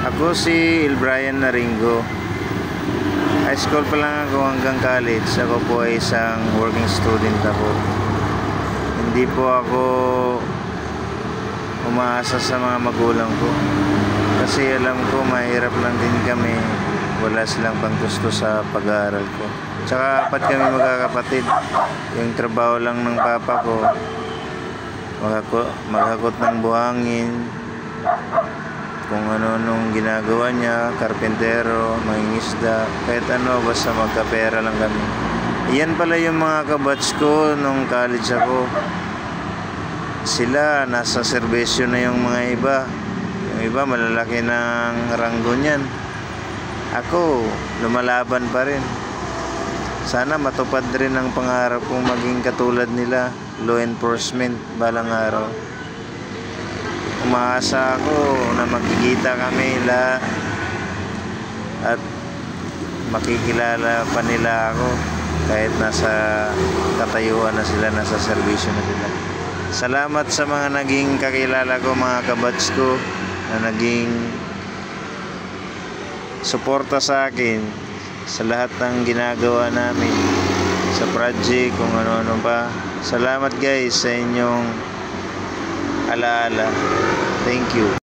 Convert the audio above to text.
Ako si Brian Naringo. High school pa lang ako hanggang college. Ako po ay isang working student ako. Hindi po ako umaasa sa mga magulang ko. Kasi alam ko mahirap lang din kami. Wala silang panggusto sa pag-aaral ko. Tsaka apat kami magkakapatid. Yung trabaho lang ng papa ko, maghakot ng buhangin, kung ano nung ginagawa niya, karpentero, mangingisda, kahit ano, basta magkapera lang kami. Iyan pala yung mga kabatch ko nung college ako. Sila nasa serbisyo na yung mga iba. Yung iba malalaki ng ranggo niyan. Ako, lumalaban pa rin. Sana matupad rin ang pangarap kong maging katulad nila, law enforcement balang araw. Umaasa ako na magkikita kami at makikilala pa nila ako kahit nasa katayuan na sila, nasa serbisyo na sila. Salamat sa mga naging kakilala ko, mga kabatch ko na naging suporta sa akin sa lahat ng ginagawa namin sa project, kung ano-ano pa. Salamat guys sa inyong alaala. Thank you.